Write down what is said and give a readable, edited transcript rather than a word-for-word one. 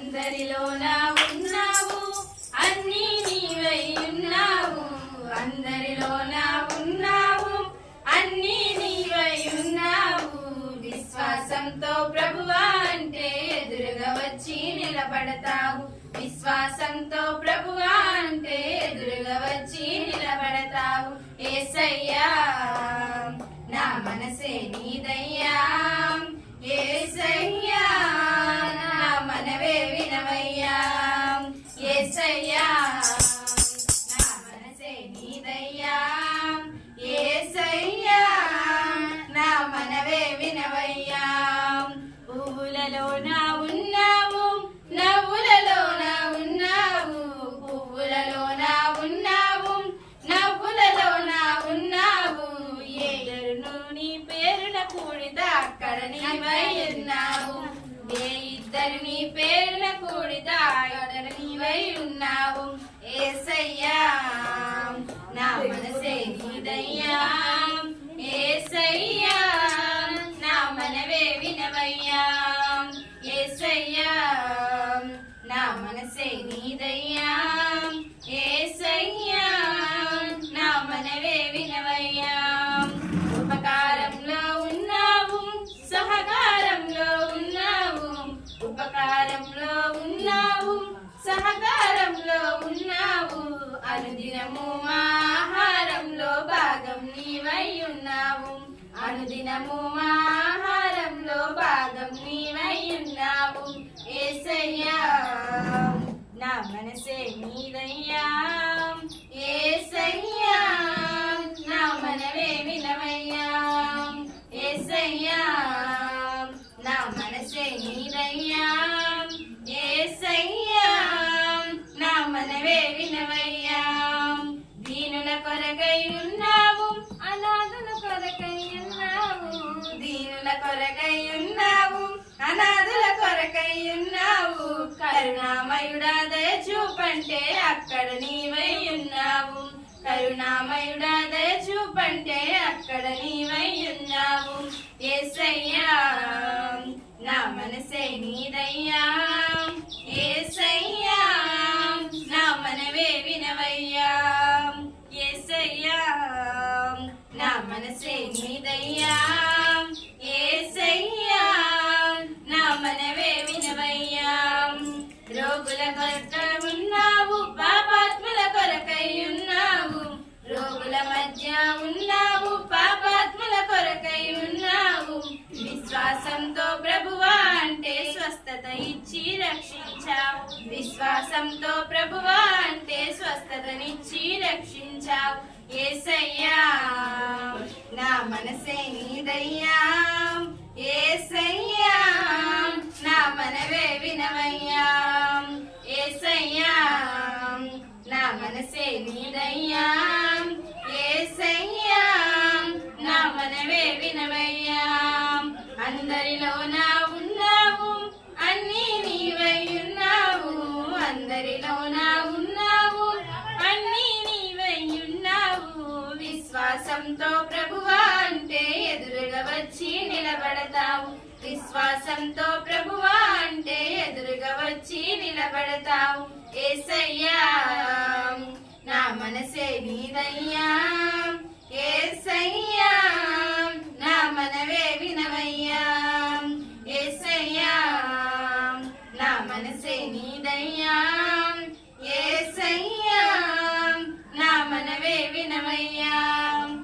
అందరిలోన ఉన్నావు, అన్నీ నీవై ఉన్నావు. అందరిలోన ఉన్నావు, అన్నీ నీవై ఉన్నావు. విశ్వాసంతో ప్రభువా అంటే ఎదురుగా వచ్చి నిలబడతావు. విశ్వాసంతో ప్రభువా అంటే ఎదురుగా వచ్చి నిలబడతావు. యేసయ్యా నా మనసే నీదయ్యా, యేసయ్యా నా మనవే వినవయ్యా. యేసయ్యా నా మనసే నీదయ్యా, యేసయ్యా నా మనవే వినవయ్యా. పువ్వులలోన ఉన్నావు, నవ్వులలోన ఉన్నావు. పువ్వులలోన ఉన్నావు, నవ్వులలోన ఉన్నావు. ఏదరును నీ పేరున కూడితే అక్కడ నీవై ఉన్నావు. ఏ ఇద్దరు నీ పేరున కూడితే అక్కడ నీవై ఉన్నావు. యేసయ్యా నా మనసే నీదయ్యా, యేసయ్యా నా మనవే వినవయ్యా. యేసయ్యా నా మనసే నీదయ్యా, యేసయ్యా నా మనవే వినవయ్యా. ఉపకారంలో ఉన్నావు, సహకారంలో ఉన్నావు. ఉపకారంలో ఉన్నావు, సహకారంలో ఉన్నావు. అనుదినము మా ఆహారంలో భాగం నీవై ఉన్నావు. అనుదినము మా ఆహారంలో భాగం నీవై ఉన్నావు. యేసయ్యా నా మనసే నీదయ్యా, యేసయ్యా నా మనవే వినవయ్యా. యేసయ్యా నా మనసే నీదయ్యా, యేసయ్యా నా మనవే వినవయ్యా. దీనుల కొరకై ఉన్నావు, అనాథుల కొరకై ఉన్నావు. దీనుల కొరకై ఉన్నావు, అనాథుల కొరకై ఉన్నావు. కరుణామయుడా దయ చూపంటే అక్కడ నీవై ఉన్నావు. కరుణామయుడా దయ చూపంటే అక్కడ నీవై ఉన్నావు. యేసయ్యా నా మనసే నీదయ్యా, యేసయ్యా నా మనవే వినవయ్యా. యేసయ్యా నా మనసే నీదయ్యా, యేసయ్యా నా మనవే వినవయ్యా. రోగుల కొరకై ఉన్నావు, పాపాత్ముల కొరకై ఉన్నావు. రోగుల మధ్య ఉన్నావు, పాపాత్ముల కొరకై ఉన్నావు. విశ్వాసంతో ప్రభువా అంటే స్వస్థత ఇచ్చి రక్షించావు. విశ్వాసంతో ప్రభువా అంటే స్వస్థతనిచ్చి రక్షించావు. యేసయ్యా నా మనసే నీదయ్యా, యేసయ్యా నా మనవే వినవయ్యా. యేసయ్యా నా మనసే నీదయ్యా, యేసయ్యా నా మనవే వినవయ్యా. అందరిలోన ఉన్నావు, అన్నీ నీవై ఉన్నావు. అందరిలోన ఉన్నావు, అన్నీ నీవై ఉన్నావు. విశ్వాసంతో ప్రభువా అంటే ఎదురుగా వచ్చి నిలబడతావు. విశ్వాసంతో ప్రభువా అంటే ఎదురుగా వచ్చి నిలబడతావు. యేసయ్యా నా మనసే నీదయ్యా, యేసయ్యా నా మనవే వినవయ్యా. యేసయ్యా నా మనసే నీదయ్యా,